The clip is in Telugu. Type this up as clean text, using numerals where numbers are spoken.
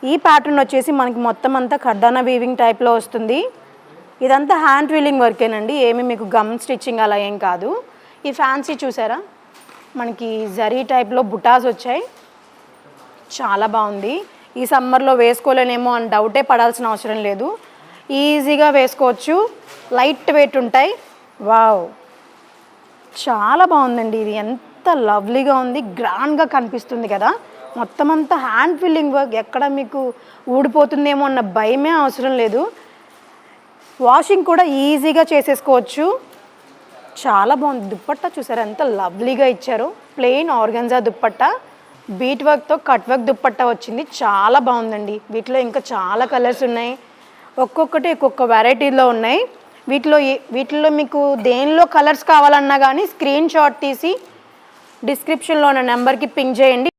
ఈ ప్యాటర్న్ వచ్చేసి మనకి మొత్తం అంతా కర్దానా వీవింగ్ టైప్లో వస్తుంది. ఇదంతా హ్యాండ్ వీలింగ్ వర్కేనండి, ఏమి మీకు గమ్ స్టిచ్చింగ్ అలా ఏం కాదు. ఈ ఫ్యాన్సీ చూసారా, మనకి జరీ టైప్లో బుటాస్ వచ్చాయి, చాలా బాగుంది. ఈ సమ్మర్లో వేసుకోలేనేమో అని డౌటే పడాల్సిన అవసరం లేదు, ఈజీగా వేసుకోవచ్చు. లైట్ వెయిట్ ఉంటాయి. వావ్, చాలా బాగుందండి. ఇది ఎంత లవ్లీగా ఉంది, గ్రాండ్గా కనిపిస్తుంది కదా. మొత్తం అంతా హ్యాండ్ ఫిల్లింగ్ వర్క్, ఎక్కడ మీకు ఊడిపోతుందేమో అన్న భయమే అవసరం లేదు. వాషింగ్ కూడా ఈజీగా చేసేసుకోవచ్చు. చాలా బాగుంది. దుప్పట్టా చూసారా ఎంత లవ్లీగా ఇచ్చారు. ప్లెయిన్ ఆర్గన్జా దుప్పట్టా, బీట్ వర్క్తో కట్ వర్క్ దుప్పట్టా వచ్చింది. చాలా బాగుందండి. వీటిలో ఇంకా చాలా కలర్స్ ఉన్నాయి, ఒక్కొక్కటి ఒక్కొక్క వెరైటీలో ఉన్నాయి. వీటిలో మీకు దేనిలో కలర్స్ కావాలన్నా కానీ స్క్రీన్ షాట్ తీసి డిస్క్రిప్షన్లో ఉన్న నెంబర్కి పింగ్ చేయండి.